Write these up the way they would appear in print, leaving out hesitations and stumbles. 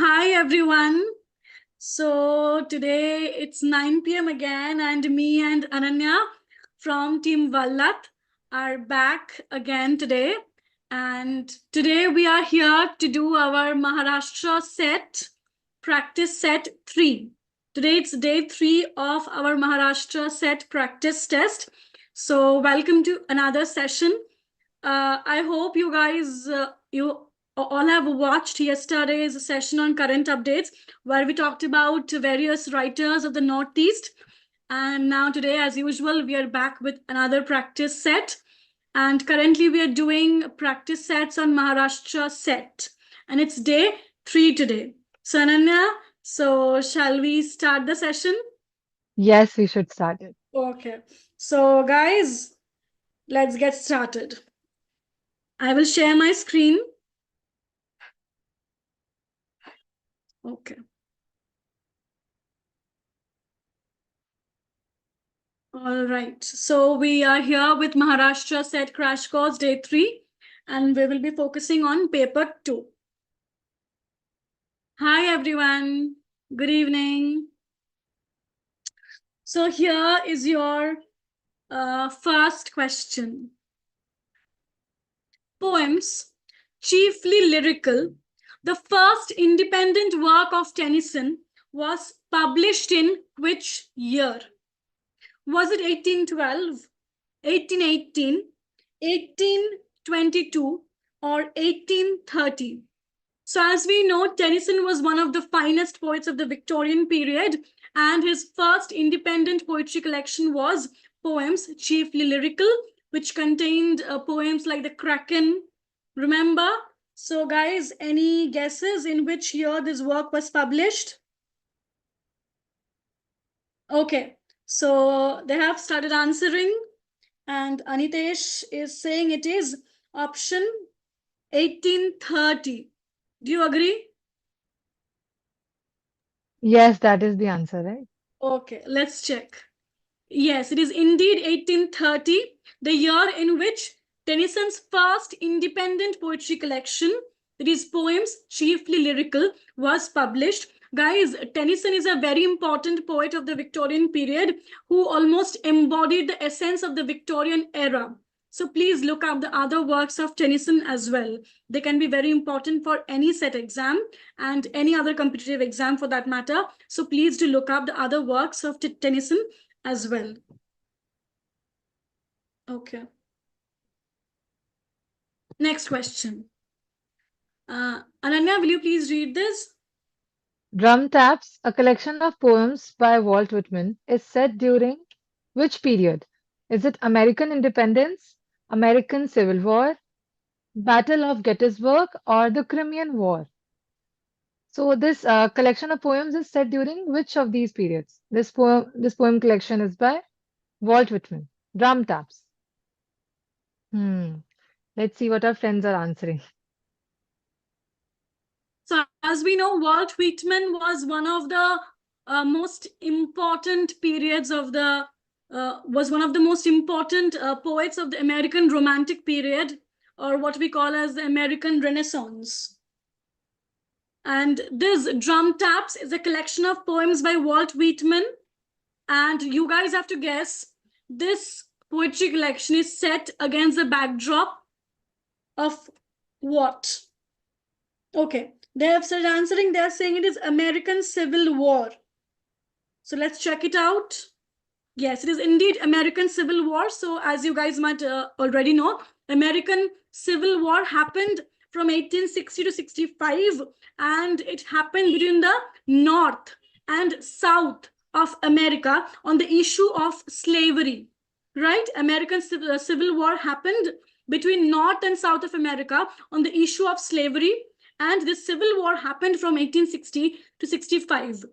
Hi everyone. So today it's 9 p.m. again, and me and Ananya from Team Villette are back again today. And today we are here to do our Maharashtra set, practice set 3. Today it's day 3 of our Maharashtra set practice test. So welcome to another session. I hope you guys, you all have watched yesterday's session on current updates, where we talked about various writers of the Northeast. And now today, as usual, we are back with another practice set. And currently we are doing practice sets on Maharashtra set. And it's day 3 today. So Ananya, so shall we start the session? Yes, we should start it. Okay. So guys, let's get started. I will share my screen. Okay. All right. So we are here with Maharashtra set crash course day 3, and we will be focusing on paper 2. Hi, everyone. Good evening. So here is your first question. Poems, chiefly lyrical. The first independent work of Tennyson was published in which year? Was it 1812, 1818, 1822, or 1830? So as we know, Tennyson was one of the finest poets of the Victorian period, and his first independent poetry collection was Poems, chiefly lyrical, which contained poems like the Kraken. Remember? So guys, any guesses in which year this work was published? Okay, so they have started answering, and Anitesh is saying it is option 1830. Do you agree? Yes, that is the answer, right? Okay, let's check. Yes, it is indeed 1830, the year in which Tennyson's first independent poetry collection, that is Poems, chiefly lyrical, was published. Guys, Tennyson is a very important poet of the Victorian period who almost embodied the essence of the Victorian era. So please look up the other works of Tennyson as well. They can be very important for any set exam and any other competitive exam for that matter. So please do look up the other works of Tennyson as well. Okay. Next question. Ananya, will you please read this? Drum Taps, a collection of poems by Walt Whitman, is set during which period? Is it American independence, American Civil War, Battle of Gettysburg, or the Crimean War? So this collection of poems is set during which of these periods? This poem collection is by Walt Whitman. Drum Taps. Let's see what our friends are answering. So as we know, Walt Whitman was one of the most important periods of the was one of the most important poets of the American Romantic period, or what we call as the American Renaissance. And this Drum Taps is a collection of poems by Walt Whitman. And you guys have to guess, this poetry collection is set against the backdrop of what? Okay, they have started answering. They are saying it is American Civil War. So let's check it out. Yes, it is indeed American Civil War. So as you guys might already know, American Civil War happened from 1860 to 65, and it happened between the North and South of America on the issue of slavery, right? American Civil War happened between North and South of America on the issue of slavery, and this Civil War happened from 1860 to 65.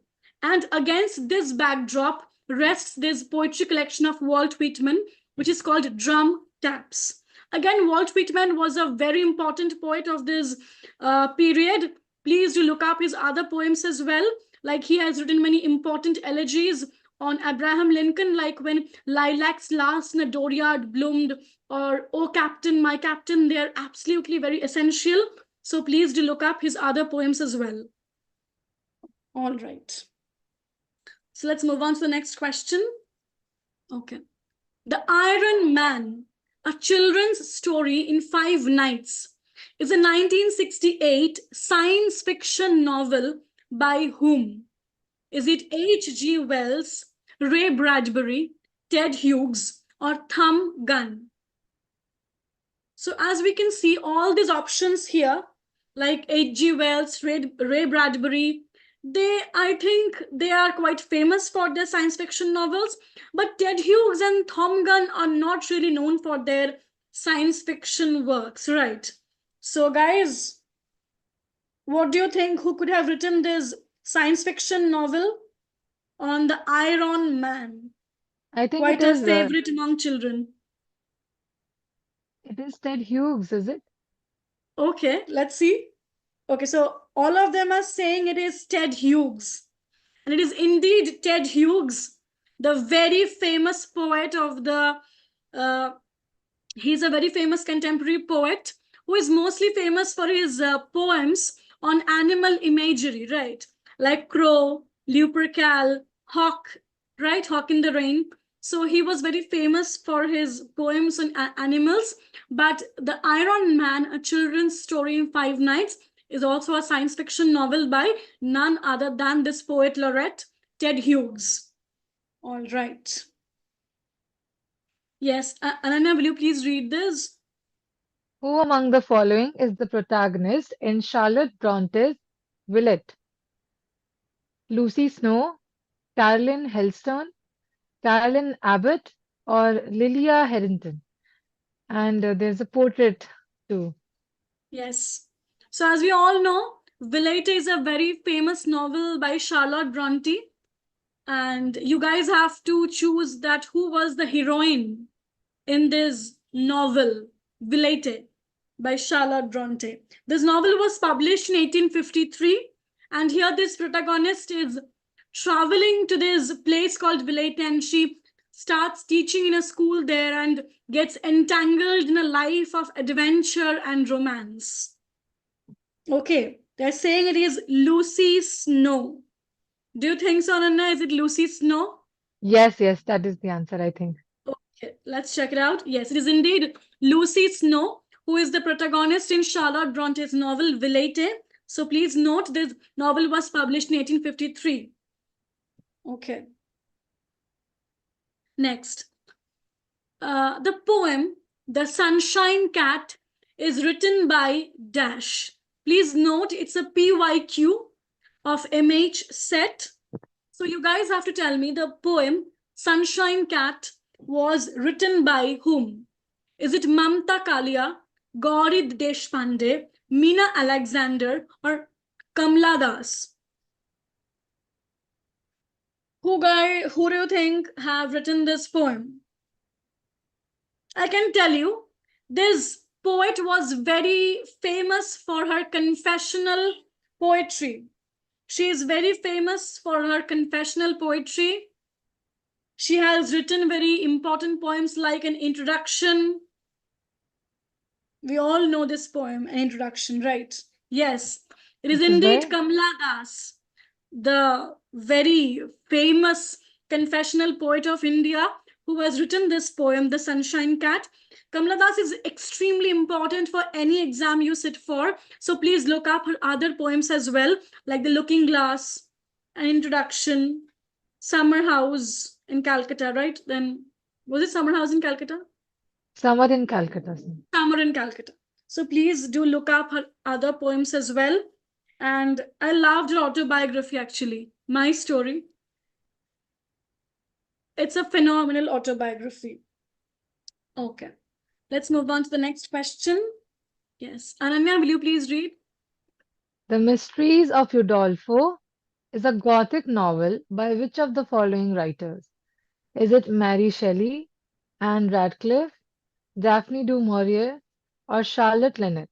And against this backdrop rests this poetry collection of Walt Whitman, which is called Drum Taps. Again, Walt Whitman was a very important poet of this period. Please do look up his other poems as well. Like, he has written many important elegies on Abraham Lincoln, like When Lilacs Last in a Dooryard Bloomed, or Oh Captain, My Captain. They're absolutely very essential. So please do look up his other poems as well. All right. So let's move on to the next question. Okay. The Iron Man, a children's story in 5 nights, is a 1968 science fiction novel by whom? Is it H.G. Wells, Ray Bradbury, Ted Hughes, or Thumb Gunn? So as we can see, all these options here, like H.G. Wells, Ray Bradbury, I think they are quite famous for their science fiction novels, but Ted Hughes and Thumb Gunn are not really known for their science fiction works, right? So guys, what do you think? Who could have written this science fiction novel on the Iron Man? I think Quite a favorite among children. it is Ted Hughes, is it? Okay, let's see. Okay, so all of them are saying it is Ted Hughes. And it is indeed Ted Hughes, the very famous poet of the, he's a very famous contemporary poet who is mostly famous for his poems on animal imagery, right? Like crow, lupercal, hawk, right? Hawk in the rain. So he was very famous for his poems on animals. But The Iron Man, a children's story in 5 nights, is also a science fiction novel by none other than this poet laureate, Ted Hughes. All right. Yes, Ananya, will you please read this? Who among the following is the protagonist in Charlotte Bronte's Villette? Lucy Snow, Carolyn Hellstone, Carolyn Abbott, or Lilia Harrington? And there's a portrait too. Yes. So as we all know, Villette is a very famous novel by Charlotte Brontë. And you guys have to choose that who was the heroine in this novel, Villette, by Charlotte Brontë. This novel was published in 1853. And here this protagonist is traveling to this place called Villette, and she starts teaching in a school there and gets entangled in a life of adventure and romance. Okay, they're saying it is Lucy Snow. Do you think so, Ananya? Is it Lucy Snow? Yes, that is the answer, I think. Okay, let's check it out. Yes, it is indeed Lucy Snow, who is the protagonist in Charlotte Bronte's novel Villette. So please note this novel was published in 1853. Okay. Next. The poem The Sunshine Cat is written by Dash. Please note it's a PYQ of MH set. So you guys have to tell me the poem Sunshine Cat was written by whom? Is it Mamta Kalia, Gauri Deshpande, Meena Alexander, or Kamala Das? Who do you think have written this poem? I can tell you, this poet was very famous for her confessional poetry. She is very famous for her confessional poetry. She has written very important poems like an introduction. We all know this poem, an introduction, right? Yes, it is This is indeed by Kamala Das, the very famous confessional poet of India, who has written this poem, The Sunshine Cat. Kamala Das is extremely important for any exam you sit for. So please look up her other poems as well, like The Looking Glass, An Introduction, Summer House in Calcutta, right? Then, was it Summer House in Calcutta? Summer in Calcutta. Summer in Calcutta. So please do look up her other poems as well. And I loved her autobiography, actually. My Story. It's a phenomenal autobiography. Okay. Let's move on to the next question. Yes. Ananya, will you please read? The Mysteries of Udolpho is a Gothic novel by which of the following writers? Is it Mary Shelley, Ann Radcliffe, Daphne du Maurier, or Charlotte Lennox?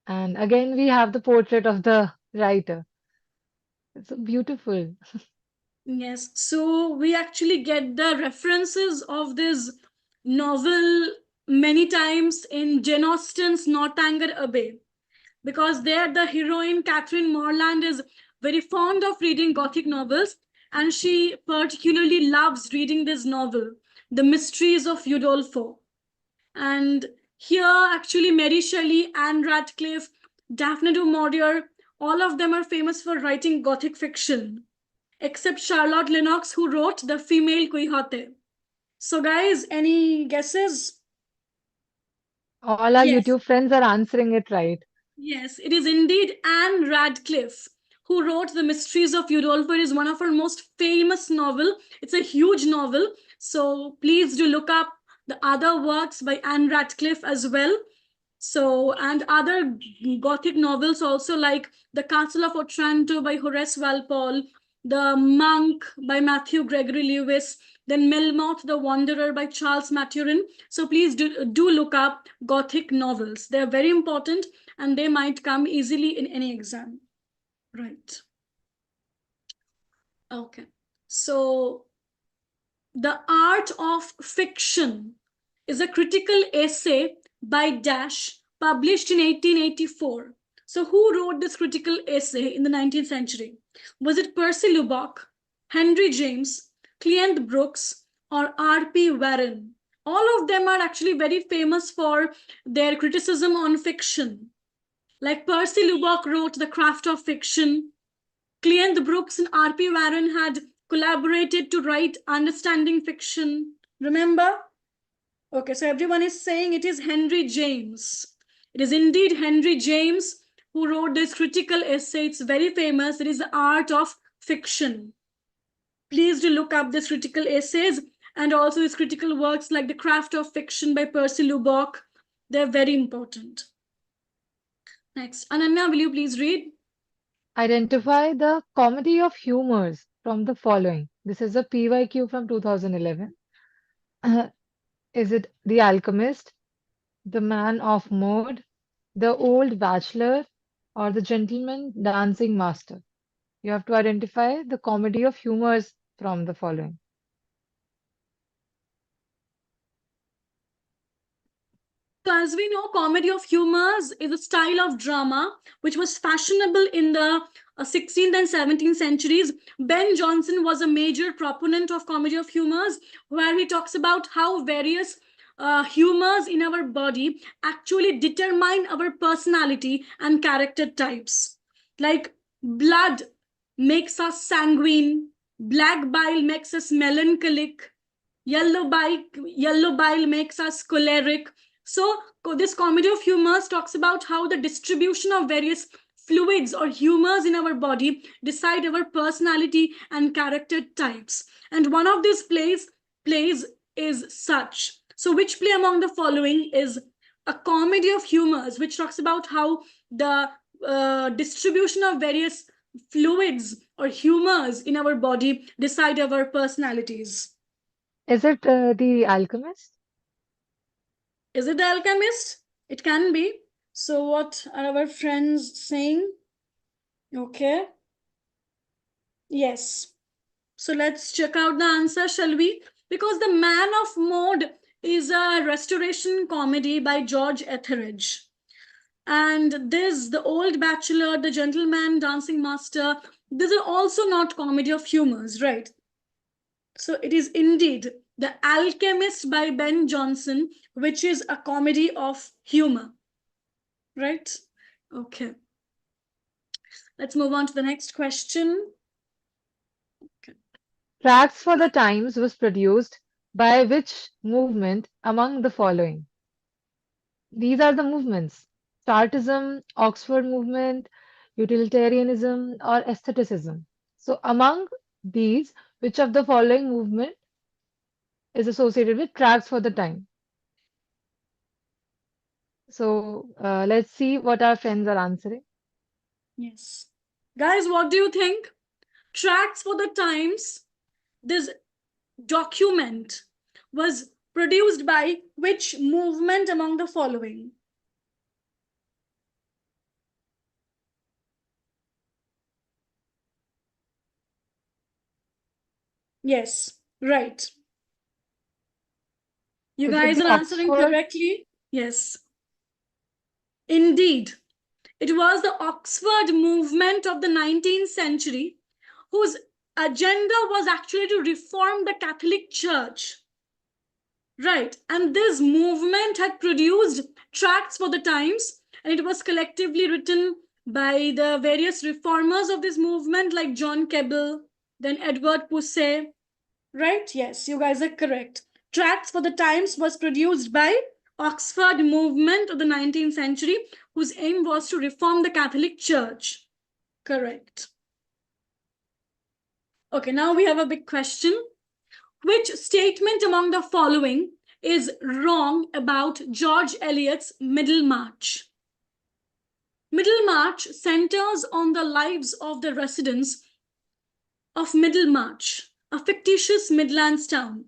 And again, we have the portrait of the writer. It's so beautiful. Yes. So we actually get the references of this novel many times in Jane Austen's Northanger Abbey, because there the heroine Catherine Morland is very fond of reading Gothic novels, and she particularly loves reading this novel, The Mysteries of Udolpho. And here, actually, Mary Shelley, Ann Radcliffe, Daphne du Maurier, all of them are famous for writing Gothic fiction, except Charlotte Lennox, who wrote The Female Quixote. So, guys, any guesses? All our Yes. YouTube friends are answering it right. Yes, it is indeed Anne Radcliffe who wrote The Mysteries of Udolpho. It is one of her most famous novel. It's a huge novel. So please do look up the other works by Anne Radcliffe as well. So, and other Gothic novels also, like The Castle of Otranto by Horace Walpole, The Monk by Matthew Gregory Lewis, then Melmoth the Wanderer by Charles Maturin. So please do look up Gothic novels. They're very important and they might come easily in any exam. Right. Okay. So The Art of Fiction is a critical essay by Dash, published in 1884. So who wrote this critical essay in the 19th century? Was it Percy Lubbock, Henry James, Cleant Brooks, or R.P. Warren? All of them are actually very famous for their criticism on fiction. Like Percy Lubbock wrote The Craft of Fiction. Cleant Brooks and R.P. Warren had collaborated to write Understanding Fiction. Remember? Okay, so everyone is saying it is Henry James. It is indeed Henry James who wrote this critical essay. It's very famous. It is The Art of Fiction. Please do look up these critical essays and also these critical works like The Craft of Fiction by Percy Lubbock. They're very important. Next, Ananya, will you please read? Identify the comedy of humors from the following. This is a PYQ from 2011. Is it The Alchemist, The Man of Mode, The Old Bachelor, or The Gentleman Dancing Master? You have to identify the comedy of humors from the following. So as we know, comedy of humors is a style of drama which was fashionable in the 16th and 17th centuries. Ben Jonson was a major proponent of comedy of humors, where he talks about how various humors in our body actually determine our personality and character types. Like blood makes us sanguine, black bile makes us melancholic, yellow bile makes us choleric. So this comedy of humors talks about how the distribution of various fluids or humors in our body decide our personality and character types. And one of these plays is such. So which play among the following is a comedy of humors, which talks about how the distribution of various fluids or humors in our body decide our personalities? Is it The Alchemist? Is it The Alchemist? It can be. So what are our friends saying? Okay. Yes. So let's check out the answer, shall we? Because The Man of Mode is a restoration comedy by George Etheridge. And this, The Old Bachelor, The Gentleman Dancing Master, these are also not comedy of humors, right? So it is indeed The Alchemist by Ben Jonson, which is a comedy of humor, right? Okay. Let's move on to the next question. Okay. Tracts for the Times was produced by which movement among the following? These are the movements: Chartism, Oxford movement, utilitarianism, or aestheticism. So, among these, which of the following movement is associated with Tracts for the Time? So, let's see what our friends are answering. Yes. Guys, what do you think? Tracts for the Times, this document was produced by which movement among the following? Yes, right. You Is it guys the are answering Oxford? correctly. Yes. Indeed, It was the Oxford movement of the 19th century, whose agenda was actually to reform the Catholic Church. Right, and this movement had produced tracts for the times, and it was collectively written by the various reformers of this movement, like John Keble, then Edward Pusey. Right? Yes, you guys are correct. Tracts for the Times was produced by Oxford movement of the 19th century, whose aim was to reform the Catholic Church. Correct. Okay, now we have a big question. Which statement among the following is wrong about George Eliot's Middlemarch? Middlemarch centers on the lives of the residents of Middlemarch, a fictitious Midlands town.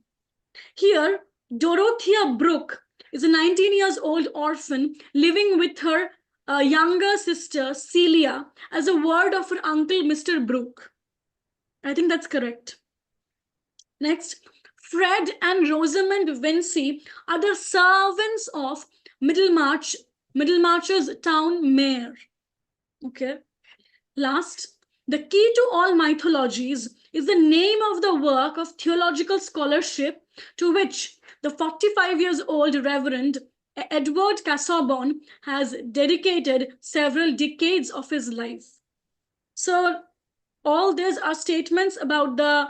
Here, Dorothea Brooke is a 19-year-old orphan living with her younger sister, Celia, as a ward of her uncle, Mr. Brooke. I think that's correct. Next, Fred and Rosamond Vincy are the servants of Middlemarch's town mayor. Okay. Last, the key to all mythologies is the name of the work of theological scholarship to which the 45-year-old Reverend Edward Casaubon has dedicated several decades of his life. So all these are statements about the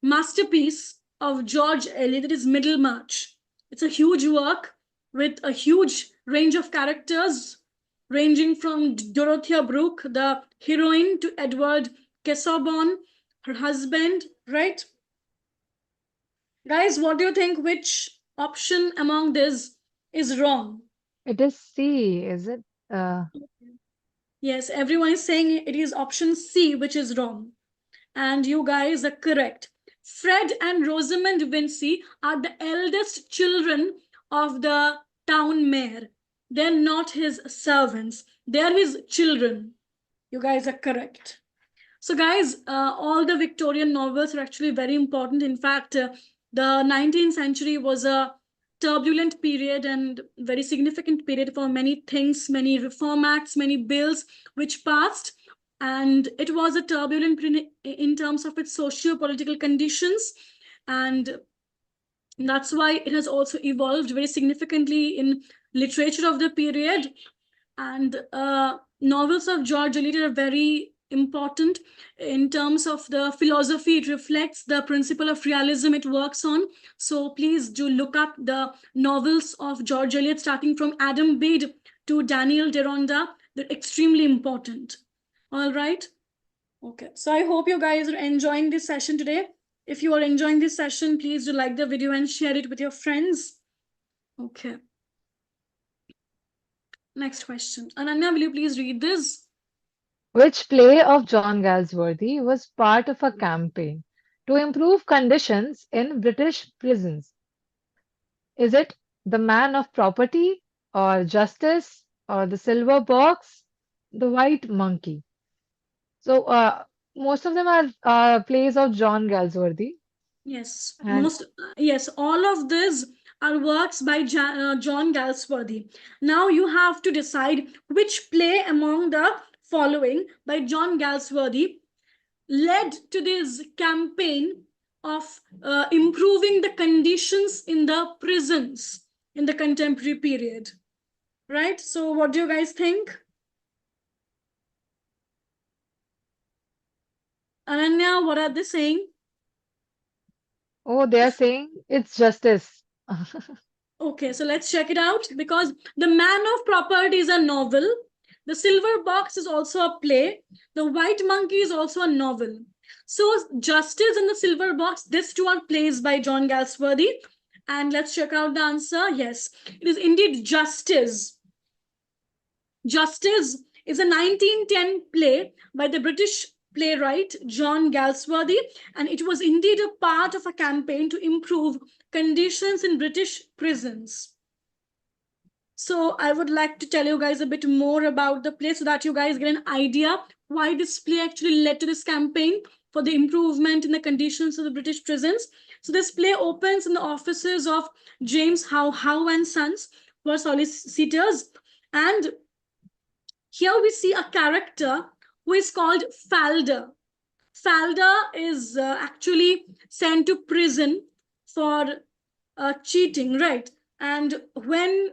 masterpiece of George Eliot, that is Middlemarch. It's a huge work with a huge range of characters, ranging from Dorothea Brooke, the heroine, to Edward Casaubon, her husband, right? Guys, what do you think? Which option among this is wrong? It is C, is it? Yes, everyone is saying it is option C, which is wrong. And you guys are correct. Fred and Rosamond Vincy are the eldest children of the town mayor. They're not his servants. They're his children. You guys are correct. So guys, all the Victorian novels are actually very important. In fact, the 19th century was a turbulent period and very significant period for many things, many reform acts, many bills which passed. And it was a turbulent period in terms of its socio-political conditions. And that's why it has also evolved very significantly in literature of the period. And novels of George Eliot are very important in terms of the philosophy. It reflects the principle of realism it works on. So please do look up the novels of George Eliot, starting from Adam Bede to Daniel Deronda. They're extremely important. All right. Okay. So I hope you guys are enjoying this session today. If you are enjoying this session, please do like the video and share it with your friends. Okay. Next question. Ananya, will you please read this? Which play of John Galsworthy was part of a campaign to improve conditions in British prisons? Is it The Man of Property, or Justice, or The Silver Box, The White Monkey? So, most of them are plays of John Galsworthy. Yes, And yes, all of these are works by John Galsworthy. Now you have to decide which play among the following by John Galsworthy led to this campaign of improving the conditions in the prisons in the contemporary period. Right? So what do you guys think? Ananya, what are they saying? oh, they are saying it's Justice. Okay, so let's check it out, because The Man of Property is a novel. The Silver Box is also a play. The White Monkey is also a novel. So Justice and The Silver Box, these two are plays by John Galsworthy. And let's check out the answer. Yes, it is indeed Justice. Justice is a 1910 play by the British playwright John Galsworthy, and it was indeed a part of a campaign to improve conditions in British prisons. So I would like to tell you guys a bit more about the play so that you guys get an idea why this play actually led to this campaign for the improvement in the conditions of the British prisons. So this play opens in the offices of James Howe and Sons, who are solicitors, and Here we see a character who is called Falder. Falder is actually sent to prison for cheating, right? And when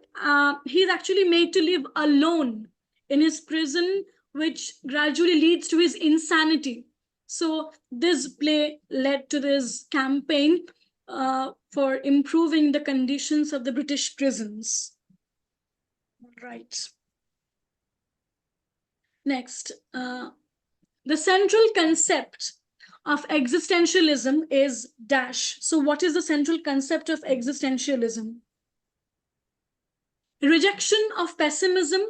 he's actually made to live alone in his prison, which gradually leads to his insanity. So this play led to this campaign for improving the conditions of the British prisons. Right. Next, the central concept of existentialism is dash. So what is the central concept of existentialism? Rejection of pessimism,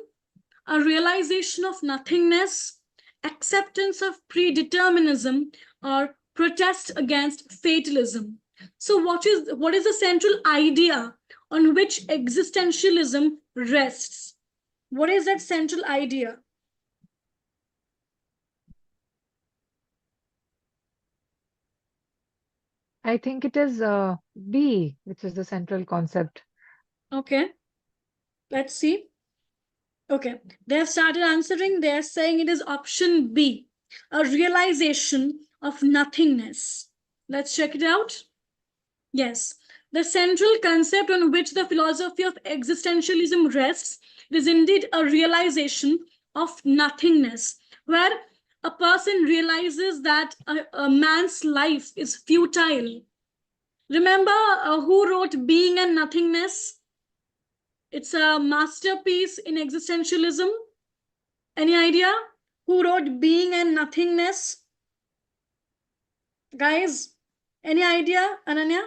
a realization of nothingness, acceptance of predeterminism, or protest against fatalism. So what is the central idea on which existentialism rests? What is that central idea? I think it is B, which is the central concept. Okay, let's see. Okay, they have started answering. They are saying it is option B, a realization of nothingness. Let's check it out. Yes, the central concept on which the philosophy of existentialism rests is indeed a realization of nothingness, where a person realizes that a man's life is futile. Remember who wrote Being and Nothingness? It's a masterpiece in existentialism. Any idea who wrote Being and Nothingness? Guys, any idea, Ananya?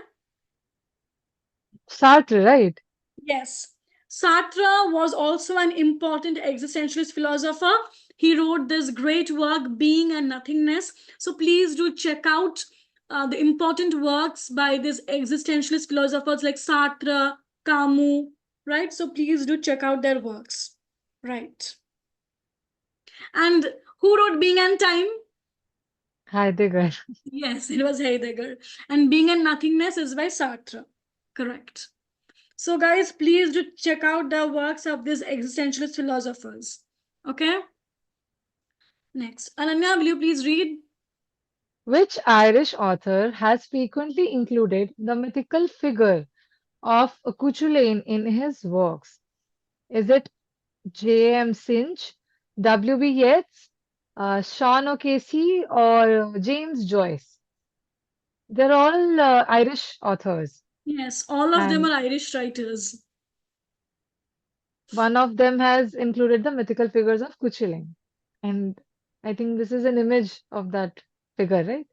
Sartre, right? Yes. Sartre was also an important existentialist philosopher. He wrote this great work, Being and Nothingness. So please do check out the important works by these existentialist philosophers like Sartre, Camus, right? So please do check out their works, right? And who wrote Being and Time? Heidegger. Yes, it was Heidegger. And Being and Nothingness is by Sartre. Correct. So guys, please do check out the works of these existentialist philosophers. Okay? Next. Ananya, will you please read? Which Irish author has frequently included the mythical figure of Cuchulainn in his works? Is it J.M. Sinch, W.B. Yeats, Sean O'Casey, or James Joyce? They're all Irish authors, Yes, all of them and are Irish writers. one of them has included the mythical figures of Cuchulainn. And I think this is an image of that figure, right?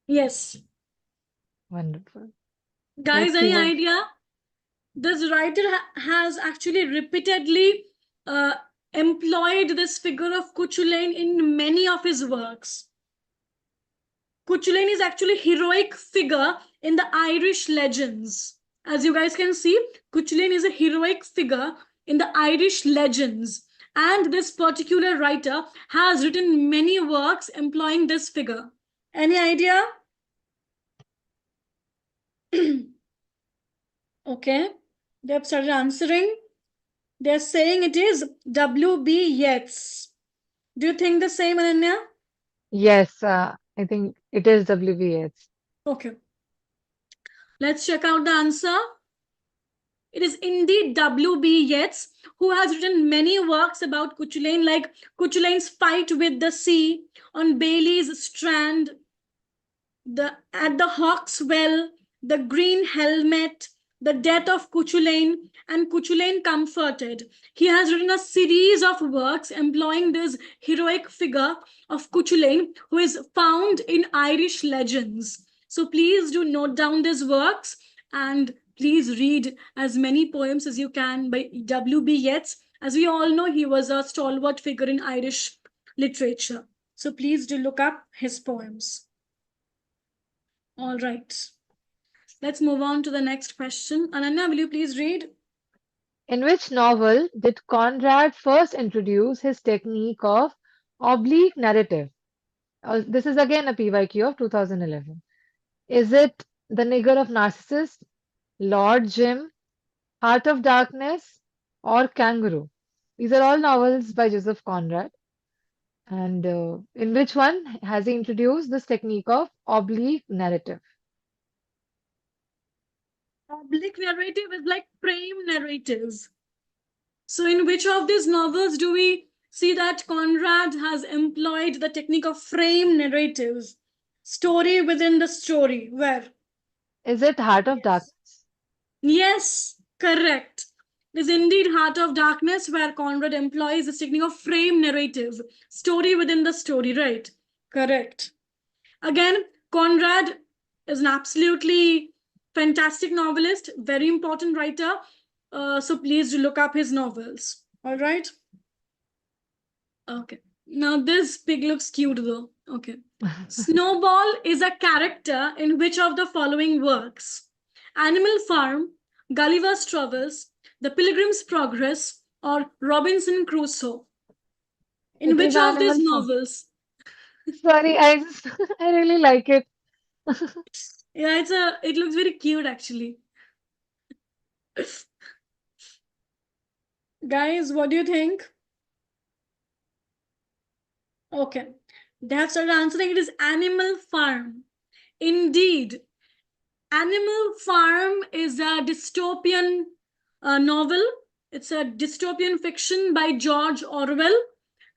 Yes. Wonderful. Guys, Let's see any what. idea? This writer has actually repeatedly uh, employed this figure of Cuchulainn in many of his works. Cuchulainn is actually a heroic figure in the Irish legends. As you guys can see, Cuchulainn is a heroic figure in the Irish legends. And this particular writer has written many works employing this figure. Any idea? Okay, they have started answering. They're saying it is W.B. Yeats. Do you think the same, Ananya? Yes, I think it is W.B. Yeats. Okay, let's check out the answer. It is indeed W.B. Yeats, who has written many works about Cuchulainn, like Cuchulainn's Fight with the Sea, on Bailey's Strand, At the Hawk's Well, The Green Helmet, The Death of Cuchulainn, and Cuchulainn Comforted. He has written a series of works employing this heroic figure of Cuchulainn, who is found in Irish legends. So please do note down these works and please read as many poems as you can by W.B. Yeats. As we all know, he was a stalwart figure in Irish literature. So please do look up his poems. All right. Let's move on to the next question. Ananya, will you please read? In which novel did Conrad first introduce his technique of oblique narrative? This is again a PYQ of 2011. Is it The Nigger of Narcissus, Lord Jim, Heart of Darkness, or Kangaroo? These are all novels by Joseph Conrad. And in which one has he introduced this technique of oblique narrative? Oblique narrative is like frame narratives. So in which of these novels do we see that Conrad has employed the technique of frame narratives? Story within the story. Where? Is it Heart of Yes. Darkness? Yes, correct. It is indeed Heart of Darkness where Conrad employs this technique of frame narrative. Story within the story, right? Correct. Again, Conrad is an absolutely fantastic novelist, very important writer. So please do look up his novels. All right. Okay. Now this pig looks cute though. Okay. Snowball is a character in which of the following works? Animal Farm, Gulliver's Travels, The Pilgrim's Progress, or Robinson Crusoe? In It which is of these Animal Farm. novels? Sorry, I really like it. Yeah, it looks very cute actually. Guys, what do you think? Okay. They have started answering. It is Animal Farm. Indeed. Animal Farm is a dystopian novel. It's a dystopian fiction by George Orwell.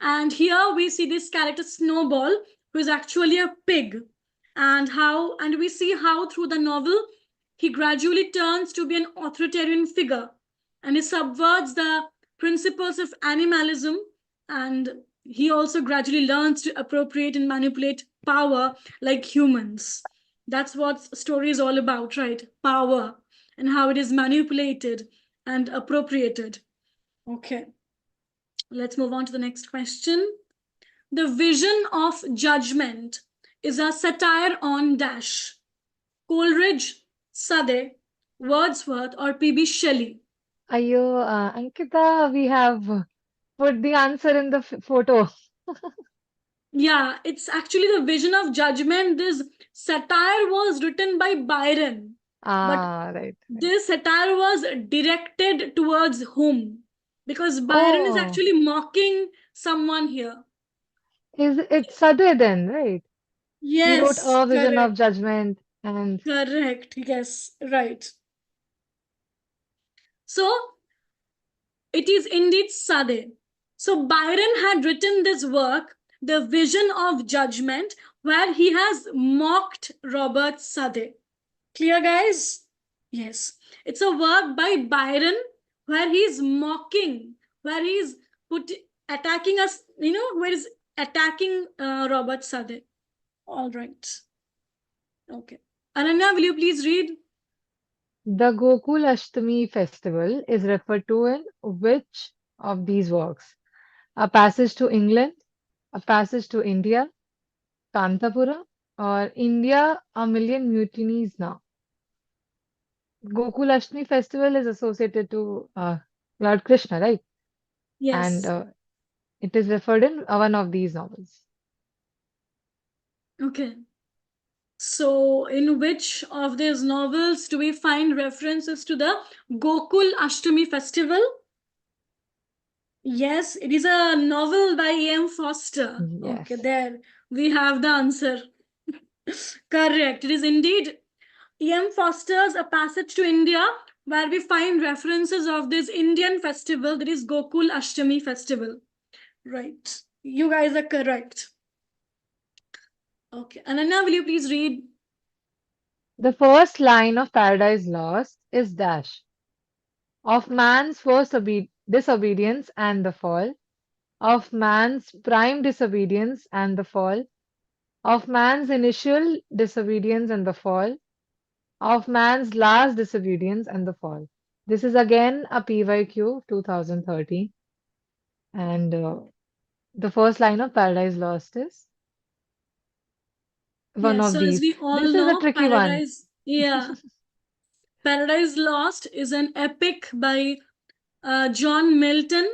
And here we see this character Snowball, who is actually a pig. And we see how through the novel he gradually turns to be an authoritarian figure and he subverts the principles of animalism, and he also gradually learns to appropriate and manipulate power like humans. That's what story is all about, right? Power and how it is manipulated and appropriated. Okay, let's move on to the next question. The Vision of Judgment is a satire on dash Coleridge, Sade, Wordsworth, or P.B. Shelley. Ayo, Ankita, we have put the answer in the photo. Yeah, it's actually the Vision of Judgment. This satire was written by Byron, but Ah, right, right. this satire was directed towards whom? Because Byron is Oh, actually mocking someone here. is it Sade then, right? He wrote Yes, A Vision of correct. Judgment and Correct. Yes, right. So it is indeed Sade. So Byron had written this work, The Vision of Judgment, where he has mocked Robert Sade. Clear, guys? Yes. It's a work by Byron where he's mocking, where he's put attacking us, where he's attacking Robert Sade. All right. Okay. Ananya, will you please read? the Gokul Ashtami festival is referred to in which of these works? A Passage to England, A Passage to India, Kantapura, or India, A Million Mutinies Now. Gokul Ashtami festival is associated to Lord Krishna, right? And Yes. it is referred in one of these novels. Okay. So, in which of these novels do we find references to the Gokul Ashtami festival? Yes, it is a novel by E.M. Forster. Okay, Yes. there we have the answer. Correct. It is indeed E.M. Forster's A Passage to India, where we find references of this Indian festival, that is Gokul Ashtami festival. Right. You guys are correct. Okay. Ananya, will you please read? The first line of Paradise Lost is dash of man's first disobedience and the fall, of man's prime disobedience and the fall, of man's initial disobedience and the fall, of man's last disobedience and the fall. This is again a PYQ 2013, and the first line of Paradise Lost is one Yes, of so as these. we all This is a know, tricky one. Paradise Lost is an epic by John Milton,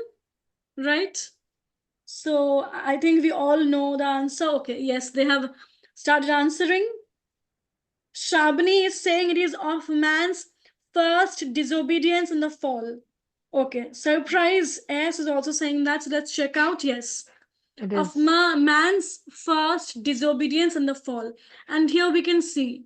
right? So I think we all know the answer. Okay, yes, they have started answering. Shabni is saying it is of man's first disobedience in the fall. Okay, surprise S is also saying that, so let's check out. Yes. It Of is. man's first disobedience and the fall. And here we can see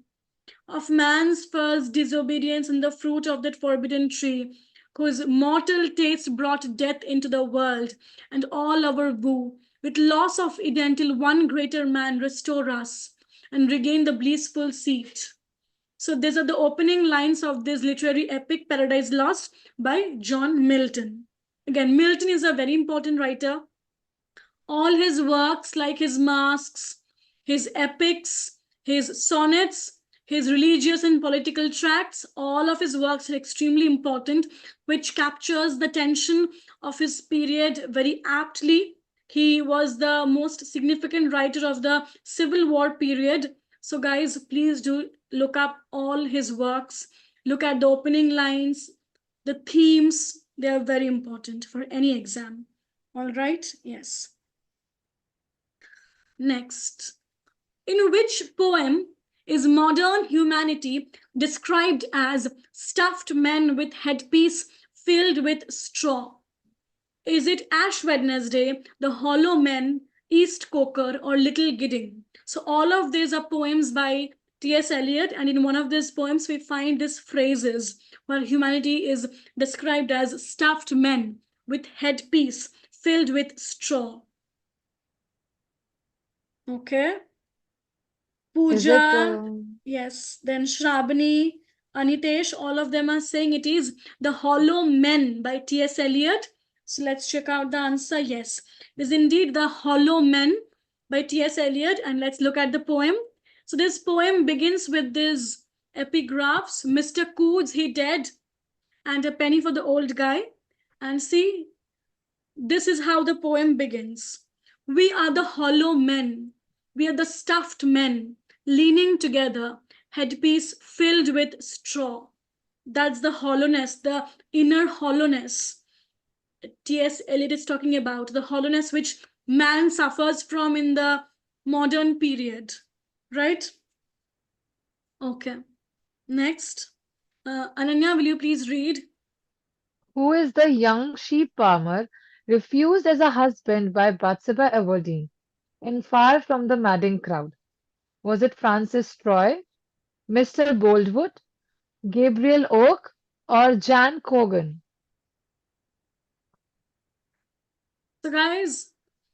of man's first disobedience and the fruit of that forbidden tree, whose mortal taste brought death into the world, and all our woe, with loss of Eden, till one greater man restore us and regain the blissful seat. So these are the opening lines of this literary epic, Paradise Lost, by John Milton. Again, Milton is a very important writer. All his works, like his masques, his epics, his sonnets, his religious and political tracts, all of his works are extremely important, which captures the tension of his period very aptly. He was the most significant writer of the Civil War period. So, guys, please do look up all his works. Look at the opening lines, the themes. They are very important for any exam. All right? Yes. Next, in which poem is modern humanity described as stuffed men with headpiece filled with straw? Is it Ash Wednesday, The Hollow Men, East Coker, or Little Gidding? So all of these are poems by T.S. Eliot, and in one of these poems we find these phrases where humanity is described as stuffed men with headpiece filled with straw. Okay. Is it? Pooja, yes, then Shrabani, Anitesh, all of them are saying it is The Hollow Men by T.S. Eliot. So let's check out the answer. Yes, it is indeed The Hollow Men by T.S. Eliot. And let's look at the poem. So this poem begins with these epigraphs: Mr. Coods, he dead, and a penny for the old guy. And see, this is how the poem begins. We are the hollow men. We are the stuffed men, leaning together, headpiece filled with straw. That's the hollowness, the inner hollowness T.S. Eliot is talking about, the hollowness which man suffers from in the modern period, right? Okay. Next. Ananya, will you please read? Who is the young sheep farmer refused as a husband by Bathsheba Everdeen in Far from the Madding Crowd? Was it Francis Troy, Mr. Boldwood, Gabriel Oak, or Jan Cogan? So, guys,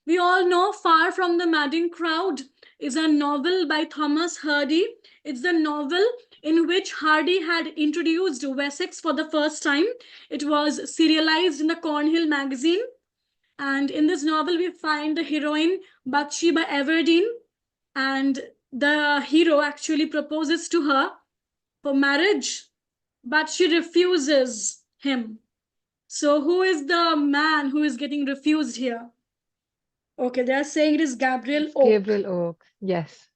we all know Far from the Madding Crowd is a novel by Thomas Hardy. It's the novel in which Hardy had introduced Wessex for the first time. It was serialized in the Cornhill magazine. And in this novel, we find the heroine Bathsheba Everdeen. And the hero actually proposes to her for marriage, but she refuses him. So who is the man who is getting refused here? Okay, they are saying it is Gabriel It's Oak. Gabriel Oak. Yes.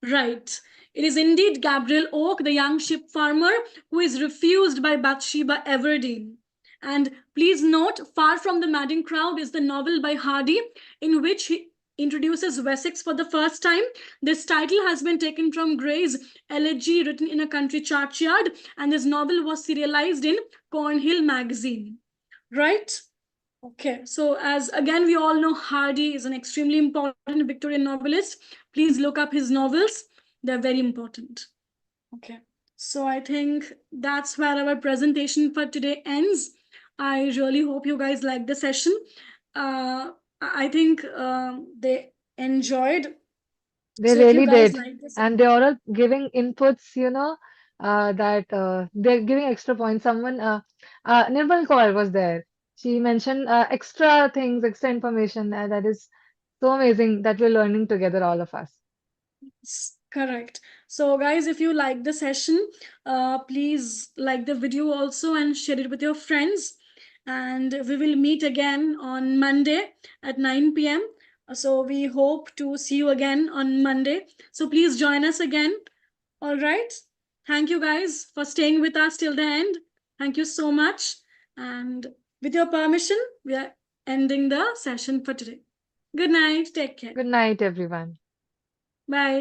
Right. It is indeed Gabriel Oak, the young sheep farmer, who is refused by Bathsheba Everdeen. And please note, Far from the Madding Crowd is the novel by Hardy, in which he introduces Wessex for the first time. This title has been taken from Gray's Elegy written in a country churchyard, and this novel was serialized in Cornhill magazine. Right? Okay, so as again we all know, Hardy is an extremely important Victorian novelist. Please look up his novels. They're very important. Okay, so I think that's where our presentation for today ends. I really hope you guys liked the session. I think they enjoyed. They So if you really guys did. like this, And they're all giving inputs, that they're giving extra points. Someone, Nirmal Kaur was there. She mentioned extra things, extra information. That is so amazing that we're learning together, all of us. correct. So guys, if you like the session, please like the video also and share it with your friends. And we will meet again on Monday at 9 p.m. So we hope to see you again on Monday. So please join us again. All right. Thank you guys for staying with us till the end. Thank you so much. And with your permission, we are ending the session for today. Good night. Take care. Good night, everyone. Bye.